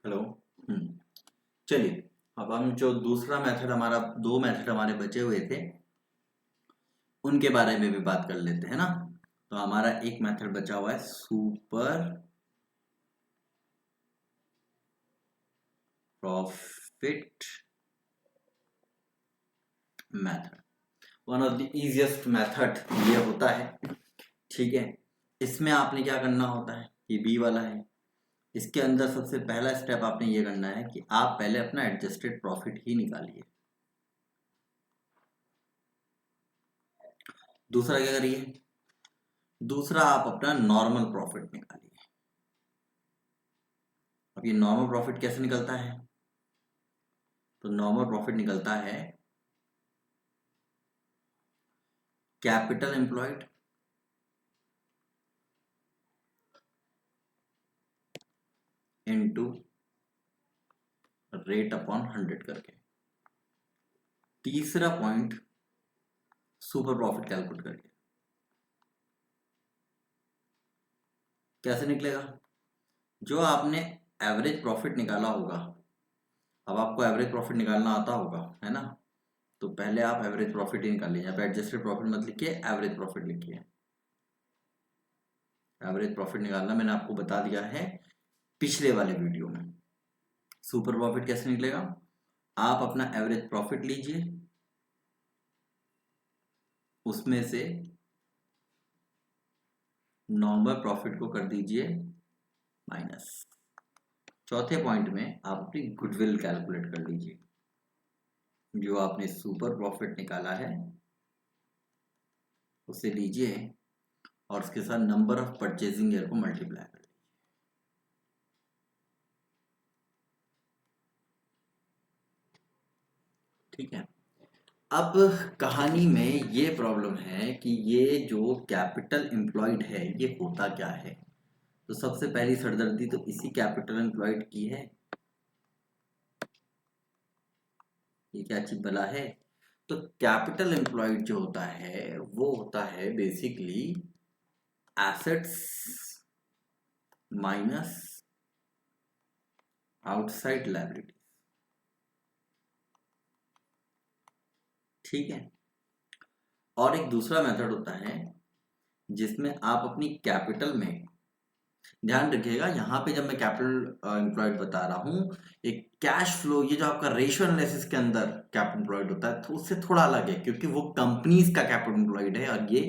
Hello. चलिए, अब हम जो दूसरा मेथड हमारा, दो मेथड हमारे बचे हुए थे उनके बारे में भी बात कर लेते हैं ना। तो हमारा एक मेथड बचा हुआ है super profit method. One of the easiest method ये होता है। ठीक है, इसमें आपने क्या करना होता है, ये बी वाला है। इसके अंदर सबसे पहला स्टेप आपने ये करना है कि आप पहले अपना एडजस्टेड प्रॉफिट ही निकालिए। दूसरा क्या करिए, दूसरा आप अपना नॉर्मल प्रॉफिट निकालिए। अब ये नॉर्मल प्रॉफिट कैसे निकलता है, तो नॉर्मल प्रॉफिट निकलता है capital employed into rate upon 100 करके। तीसरा पॉइंट सुपर प्रॉफिट कैलकुलेट करके। कैसे निकलेगा, जो आपने एवरेज प्रॉफिट निकाला होगा, अब आपको एवरेज प्रॉफिट निकालना आता होगा है ना, तो पहले आप एवरेज प्रॉफिट ही निकालिए। यहाँ पे एडजस्टेड प्रॉफिट मत लिखिए, एवरेज प्रॉफिट लिखिए। एवरेज प्रॉफिट निकालना मैंने आपको बता दिया है पिछले वाले वीडियो में। सुपर प्रॉफिट कैसे निकलेगा, आप अपना एवरेज प्रॉफिट लीजिए, उसमें से नॉर्मल प्रॉफिट को कर दीजिए माइनस। चौथे पॉइंट में आप अपनी गुडविल कैलकुलेट कर लीजिए। जो आपने सुपर प्रॉफिट निकाला है उसे लीजिए और उसके साथ नंबर ऑफ परचेजिंग ईयर को मल्टीप्लाई कर लीजिए। ठीक है, अब कहानी में ये प्रॉब्लम है कि ये जो कैपिटल एम्प्लॉयड है ये होता क्या है। तो सबसे पहली सरदर्दी तो इसी कैपिटल एम्प्लॉयड की है। ये क्या चीज बला है, तो कैपिटल एम्प्लॉयड जो होता है वो होता है basically assets minus outside liability. ठीक है, और एक दूसरा मेथड होता है जिसमें आप अपनी कैपिटल में, ध्यान रखिएगा यहाँ पे जब मैं कैपिटल एम्प्लॉयड बता रहा हूँ, एक कैश फ्लो, ये जो आपका रेशियो एनालिसिस के अंदर कैपिटल एम्प्लॉयड होता है तो उससे थोड़ा अलग है, क्योंकि वो कंपनीज का कैपिटल एम्प्लॉयड है और ये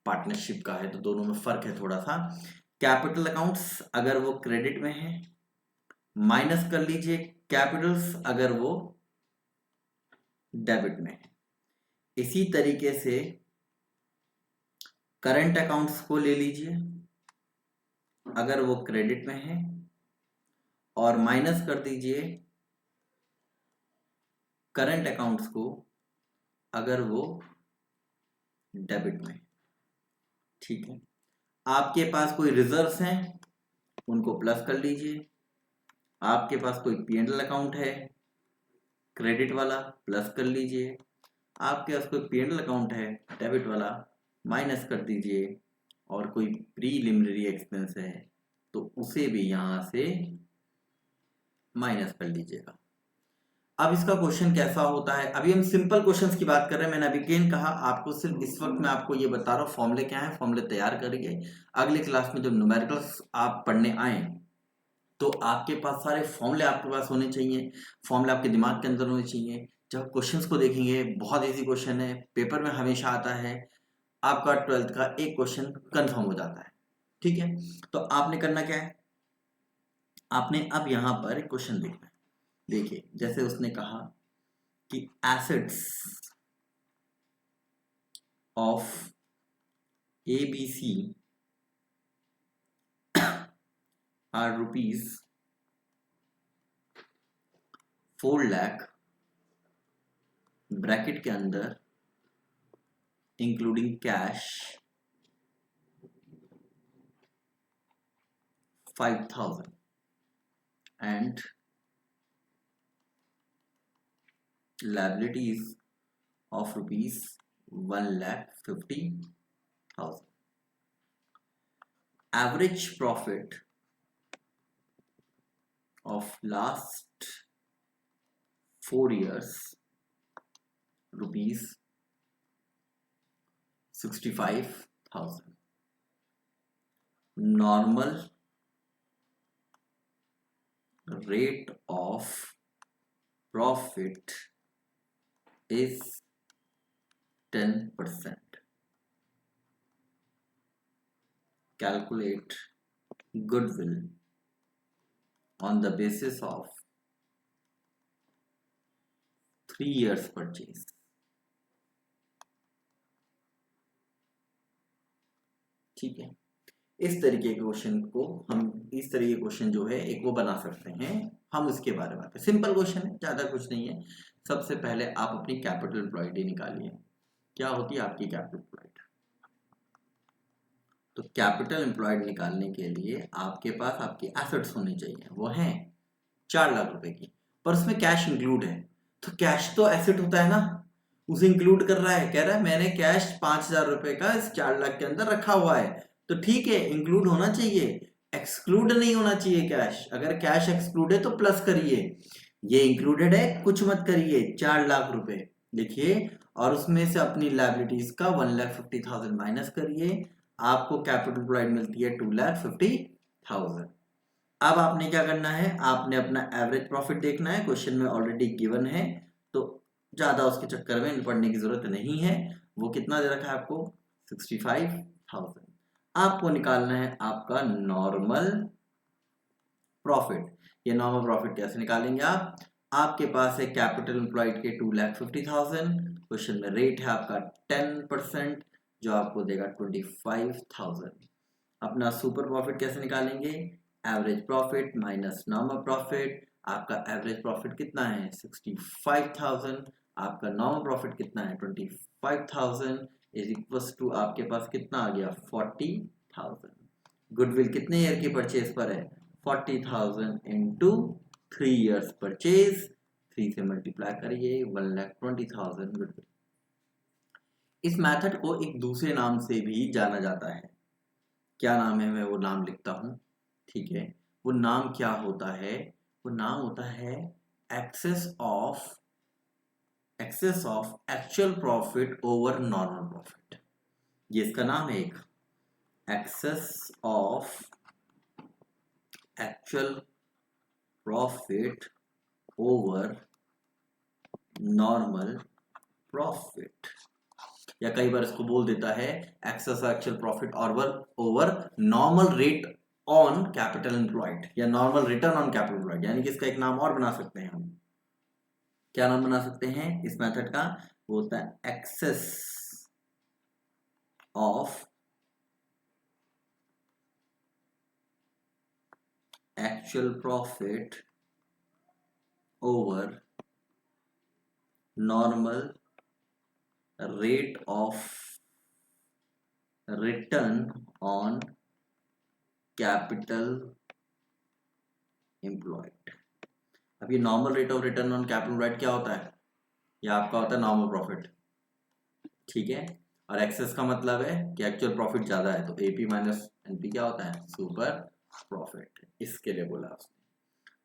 पार्टनरशिप का है, तो दोनों में फर्क है थोड़ा सा। कैपिटल अकाउंट्स अगर वो क्रेडिट में है माइनस कर लीजिए कैपिटल्स अगर वो डेबिट में है। इसी तरीके से करंट अकाउंट्स को ले लीजिए, अगर वो क्रेडिट में है और माइनस कर दीजिए करंट अकाउंट्स को अगर वो डेबिट में। ठीक है, आपके पास कोई रिजर्व्स हैं उनको प्लस कर लीजिए, आपके पास कोई पी&एल अकाउंट है क्रेडिट वाला प्लस कर लीजिए, आपके पास कोई पी&एल अकाउंट है डेबिट वाला माइनस कर दीजिए, और कोई प्रीलिमिनरी एक्सपेंस है तो उसे भी यहां से माइनस कर लीजिएगा। अब इसका क्वेश्चन कैसा होता है, अभी हम सिंपल क्वेश्चंस की बात कर रहे हैं। मैंने अभी अगेन कहा आपको, सिर्फ इस वक्त मैं आपको ये बता रहा हूँ फॉर्मूले क्या है, फॉर्मूले तैयार करिए। अगले क्लास में जब न्यूमेरिकल्स आप पढ़ने आए तो आपके पास सारे फॉर्मूले आपके पास होने चाहिए, फॉर्मूले आपके दिमाग के अंदर होने चाहिए। जब क्वेश्चंस को देखेंगे बहुत इजी क्वेश्चन है, पेपर में हमेशा आता है, आपका 12th का एक क्वेश्चन कंफर्म हो जाता है। ठीक है, तो आपने करना क्या है, आपने अब यहां पर एक क्वेश्चन देखना है। देखिए जैसे उसने कहा कि assets of ABC are rupees 4 lakh bracket के अंदर including cash 5,000 and liabilities of rupees 1,50,000. Average profit of last 4 years rupees 65,000. Normal rate of profit is 10%. Calculate goodwill on the basis of 3 years purchase. ठीक है, इस तरीके के question को हम इस तरीके के क्वेश्चन जो है एक वो बना सकते हैं, हम उसके बारे में सिंपल क्वेश्चन है, ज्यादा कुछ नहीं है। सबसे पहले आप अपनी कैपिटल एम्प्लॉयड निकालिए। क्या होती है आपकी कैपिटल एम्प्लॉयड? तो कैपिटल एम्प्लॉयड निकालने के लिए आपके पास आपकी एसेट्स होनी चाहिए, वो है 4 लाख रुपए की, पर उसमें कैश इंक्लूड है। तो कैश तो एसेट होता है ना, उसे इंक्लूड कर रहा है, कह रहा है मैंने कैश 5,000 रुपए का इस 4 लाख के अंदर रखा हुआ है, तो ठीक है इंक्लूड होना चाहिए, एक्सक्लूड नहीं होना चाहिए कैश। अगर कैश एक्सक्लूड है तो प्लस करिए, ये इंक्लूडेड है कुछ मत करिए, 4 लाख रुपए लिखिए, और उसमें से अपनी लायबिलिटीज का 1,50,000 माइनस करिए, आपको कैपिटल एम्प्लॉयड मिलती है 2,50,000। अब आपने क्या करना है, आपने अपना एवरेज प्रॉफिट देखना है, क्वेश्चन में ऑलरेडी गिवन है, तो ज्यादा उसके चक्कर में पढ़ने की जरूरत नहीं है। वो कितना दे रखा है आपको? 65,000। आपको निकालना है आपका नॉर्मल प्रॉफिट। ये नॉर्मल प्रॉफिट कैसे निकालेंगे आप? आपके पास है कैपिटल एम्प्लॉयड के 2,50,000, क्वेश्चन में रेट है आपका 10%, जो आपको देगा 25,000। अपना सुपर प्रॉफिट कैसे निकालेंगे? Average profit minus normal profit. आपका एवरेज प्रॉफिट कितना है? 65,000। आपका नॉर्मल प्रॉफिट कितना है? 25,000 इज इक्वल्स टू आपके पास कितना आ गया? 40,000। गुडविल कितने ईयर की परचेज पर है? 40,000 इंटू 3 years परचेज, 3 से मल्टीप्लाई करिए, 1,20,000 गुडविल। इस मेथड को एक दूसरे नाम से भी जाना जाता है। क्या नाम है? मैं वो नाम लिखता हूं, ठीक है। वो नाम क्या होता है? वो नाम होता है excess of actual profit over normal profit. ये इसका नाम है एक, excess of actual profit over normal profit, या कई बार इसको बोल देता है excess actual profit over normal rate on capital employed, या normal return on capital employed. यानी कि इसका एक नाम और बना सकते हैं हम। क्या नाम बना सकते हैं इस मेथड का? वो होता है excess of actual profit over normal rate of return on capital employed. अब ये normal rate of return on capital employed क्या होता है? ये आपका होता है नॉर्मल प्रॉफिट, ठीक है। और एक्सेस का मतलब है कि एक्चुअल प्रॉफिट ज्यादा है, तो एपी माइनस एनपी क्या होता है? Super profit. इसके लिए बोला उसने।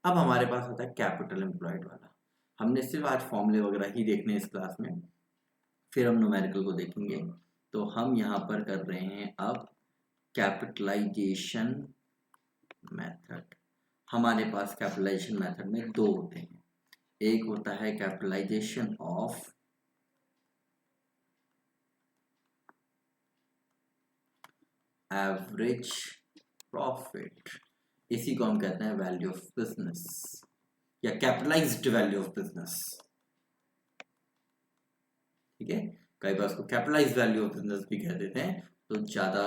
अब हमारे पास होता है कैपिटल एम्प्लॉयड वाला। हमने सिर्फ आज फॉर्मूले वगैरह ही देखने इस क्लास में, फिर हम न्यूमेरिकल को देखेंगे। तो हम यहाँ पर कर रहे हैं अब कैपिटलाइजेशन मेथड। हमारे पास कैपिटलाइजेशन मेथड में 2 होते हैं। एक होता है कैपिटलाइजेशन ऑफ एवरेज प्रॉफिट, इसी को हम कहते हैं वैल्यू ऑफ बिजनेस या कैपिटलाइज्ड वैल्यू ऑफ बिजनेस, ठीक है। कई बार उसको कैपिटलाइज्ड वैल्यू ऑफ बिजनेस भी कह देते हैं, तो ज्यादा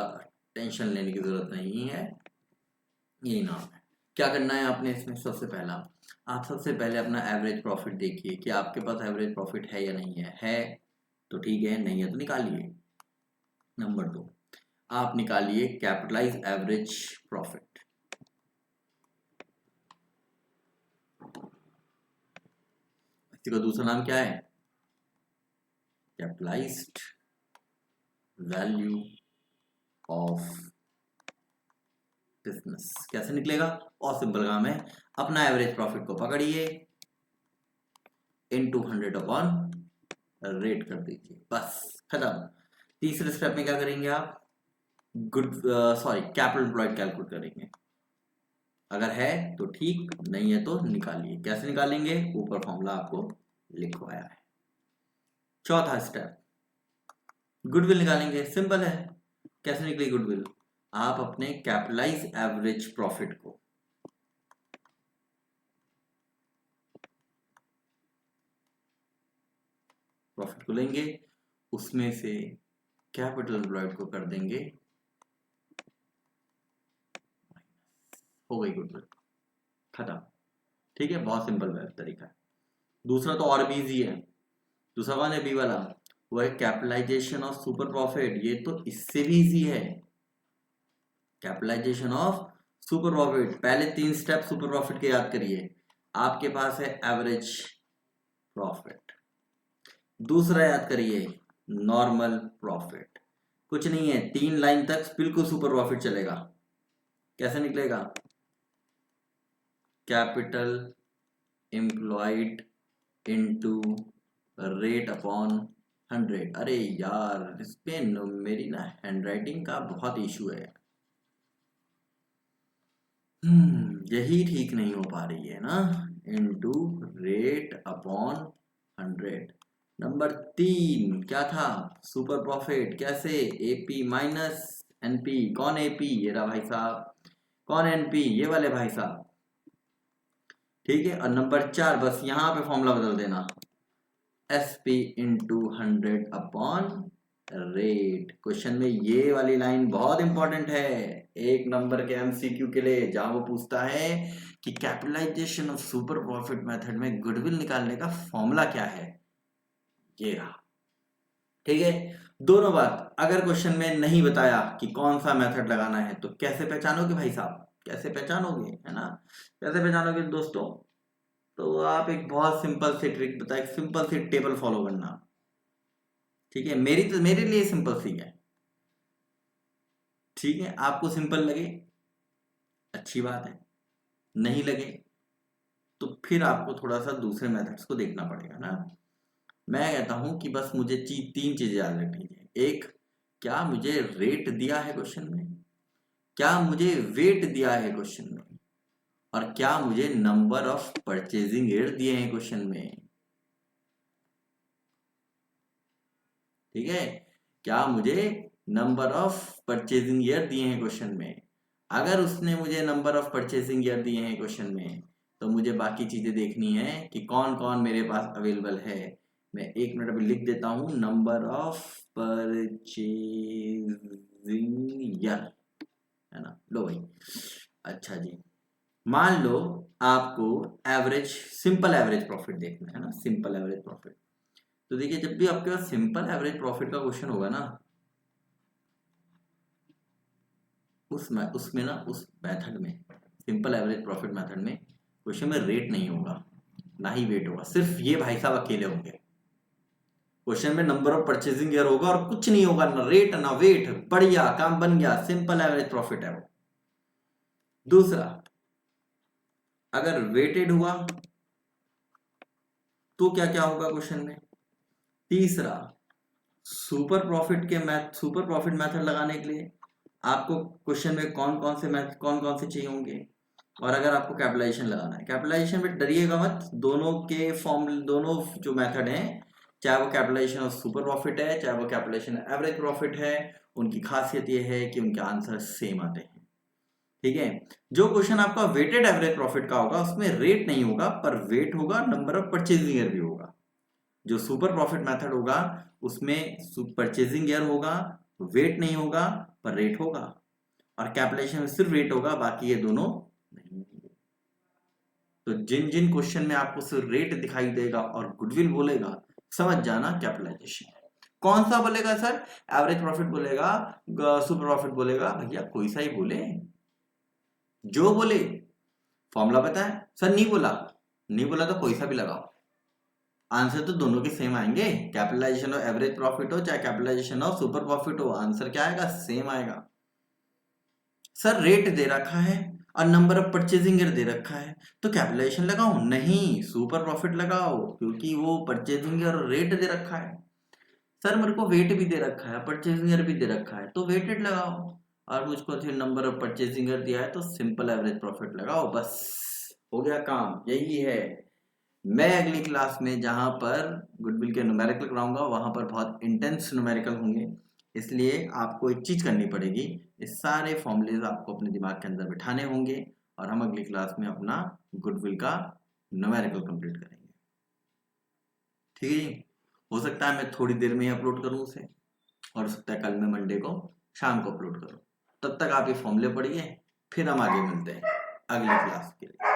टेंशन लेने की जरूरत नहीं है, यही नाम है। क्या करना है आपने इसमें? सबसे पहला आप सबसे पहले अपना एवरेज प्रॉफिट देखिए कि आपके पास एवरेज प्रॉफिट है या नहीं है तो ठीक है, नहीं है तो निकालिए। नंबर 2, आप निकालिए कैपिटलाइज एवरेज प्रॉफिट। इसका दूसरा नाम क्या है? Capitalised value of business. कैसे निकलेगा? और सिंपल काम है, अपना एवरेज प्रॉफिट को पकड़िए, इनटू 100 अपॉन रेट कर दीजिए, बस खत्म। तीसरे स्टेप में क्या करेंगे आप, कैपिटल एम्प्लॉयड कैलकुलेट करेंगे। अगर है तो ठीक, नहीं है तो निकालिए। कैसे निकालेंगे, ऊपर फॉर्मूला आपको लिखवाया है। चौथा स्टेप, गुडविल निकालेंगे। सिंपल है, कैसे निकली गुडविल, आप अपने कैपिटलाइज एवरेज प्रॉफिट को लेंगे, उसमें से कैपिटल एम्प्लॉयड को कर देंगे, हो गई गुडविल, खत्म। ठीक है, बहुत सिंपल तरीका है। दूसरा तो और भी इजी है। दूसरा कौन है, बी वाला, वो है कैपिटलाइजेशन ऑफ सुपर प्रॉफिट। ये तो इससे भी इजी है, कैपिटलाइजेशन ऑफ सुपर प्रॉफिट। पहले 3 स्टेप सुपर प्रॉफिट के याद करिए। आपके पास है एवरेज प्रॉफिट, दूसरा याद करिए नॉर्मल प्रॉफिट। कुछ नहीं है, 3 लाइन तक बिल्कुल सुपर प्रॉफिट चलेगा। कैसे निकलेगा, capital employed into rate upon 100। अरे यार, इसमें मेरी ना हैंडराइटिंग का बहुत इशू है, यही ठीक नहीं हो पा रही है ना। Into rate upon 100। नंबर 3 क्या था, सुपर प्रॉफिट। कैसे, एपी माइनस एनपी। कौन एपी, ये रहा भाई साहब। कौन एनपी, ये वाले भाई साहब। ठीक है, और नंबर 4 बस यहां पे फॉर्मूला बदल देना, SP into 100 upon rate. Question में ये वाली लाइन बहुत इंपॉर्टेंट है, 1 नंबर के एमसीक्यू के लिए, जहां वो पूछता है कि capitalization of super profit method में गुडविल निकालने का फॉर्मूला क्या है, ये रहा। ठीक है, दोनों बात। अगर क्वेश्चन में नहीं बताया कि कौन सा मेथड लगाना है, तो कैसे पहचानोगे भाई साहब, कैसे पहचानोगे, है ना, कैसे पहचानोगे दोस्तों। तो आप एक बहुत सिंपल सी ट्रिक बताए, सिंपल सी टेबल फॉलो करना। ठीक है, मेरे लिए सिंपल सी है। ठीक है, आपको सिंपल लगे अच्छी बात है, नहीं लगे तो फिर आपको थोड़ा सा दूसरे मेथड्स को देखना पड़ेगा ना। मैं कहता हूं कि बस मुझे 3 चीजें याद रखनी है। एक, क्या मुझे रेट दिया है क्वेश्चन में, क्या मुझे वेट दिया है क्वेश्चन में, और क्या मुझे नंबर ऑफ परचेजिंग ईयर दिए हैं क्वेश्चन में। ठीक है, क्या मुझे नंबर ऑफ परचेजिंग ईयर दिए हैं क्वेश्चन में। अगर उसने मुझे नंबर ऑफ परचेजिंग ईयर दिए हैं क्वेश्चन में, तो मुझे बाकी चीजें देखनी है कि कौन कौन मेरे पास अवेलेबल है। मैं 1 मिनट अभी लिख देता हूं, नंबर ऑफ परचेजिंग ईयर, है ना। लो भाई, अच्छा जी, मान लो आपको एवरेज, सिंपल एवरेज प्रॉफिट देखना है ना, सिंपल एवरेज प्रॉफिट। तो देखिए, जब भी आपके पास सिंपल एवरेज प्रॉफिट का क्वेश्चन होगा ना, उसमें ना, उस मेथड में, सिंपल एवरेज प्रॉफिट मेथड में क्वेश्चन में रेट नहीं होगा, ना ही वेट होगा, सिर्फ ये भाई साहब अकेले होंगे। क्वेश्चन में नंबर ऑफ परचेजिंग ईयर होगा और कुछ नहीं होगा, ना रेट ना वेट। बढ़िया, काम बन गया, सिंपल एवरेज प्रॉफिट है वो। दूसरा, अगर वेटेड हुआ तो क्या क्या होगा क्वेश्चन में। तीसरा, सुपर प्रॉफिट मेथड लगाने के लिए आपको क्वेश्चन में कौन कौन से चाहिए होंगे। और अगर आपको कैपिटलाइजेशन लगाना है, कैपिटलाइजेशन में डरिएगा मत, दोनों के फॉर्म, दोनों जो मेथड हैं, चाहे वो कैपिटलाइजेशन ऑफ सुपर प्रॉफिट है, चाहे वो कैपिटलाइजेशन एवरेज प्रॉफिट है, उनकी खासियत ये है कि उनके आंसर सेम आते हैं। ठीक है, जो क्वेश्चन आपका वेटेड एवरेज प्रॉफिट का होगा, उसमें रेट नहीं होगा पर वेट होगा, नंबर ऑफ परचेजिंग ईयर भी होगा। जो सुपर प्रॉफिट मेथड होगा, उसमें परचेजिंग ईयर होगा, वेट नहीं होगा पर रेट होगा, और कैपिटलाइजेशन में सिर्फ रेट होगा, बाकी ये दोनों नहीं होंगे। तो जिन जिन क्वेश्चन में आपको सिर्फ रेट दिखाई देगा और गुडविल बोलेगा, समझ जाना कैपिटलाइजेशन। कौन सा बोलेगा सर, एवरेज प्रॉफिट बोलेगा, सुपर प्रॉफिट बोलेगा, भैया कोई सा ही बोले, जो बोले। फॉर्मूला पता है सर, नहीं बोला, नहीं बोला तो कोई सा भी लगाओ, आंसर तो दोनों के सेम आएंगे। कैपिटलाइजेशन ऑफ एवरेज प्रॉफिट हो चाहे कैपिटलाइजेशन ऑफ सुपर प्रॉफिट हो, आंसर क्या आएगा, सेम आएगा। सर रेट दे रखा है और नंबर ऑफ परचेजिंग ईयर दे रखा है, तो कैपिटलाइजेशन लगाओ? नहीं, सुपर प्रॉफिट लगाओ, क्योंकि वो परचेजिंग ईयर रेट दे रखा है। सर मेरे को वेट भी दे रखा है, परचेजिंग ईयर भी दे रखा है, तो वेटेड लगाओ। और मुझको फिर नंबर ऑफ परचेजिंग ईयर दिया है तो सिंपल एवरेज प्रॉफिट लगाओ, बस हो गया काम, यही है। मैं अगली क्लास में जहां पर गुडविल के न्यूमेरिकल कराऊंगा वहां पर बहुत इंटेंस न्यूमेरिकल होंगे, इसलिए आपको एक चीज करनी पड़ेगी, इस सारे फॉर्मूलेज आपको अपने दिमाग के अंदर बिठाने होंगे और हम अगली क्लास में अपना गुडविल का न्यूमेरिकल कंप्लीट करेंगे। ठीक है जी। हो सकता है मैं थोड़ी देर में ही अपलोड करूं उसे, और हो सकता है कल मैं मंडे को शाम को अपलोड करूं। तब तक आप ये फॉर्मूले पढ़िए, फिर हम आगे मिलते हैं अगली क्लास के लिए।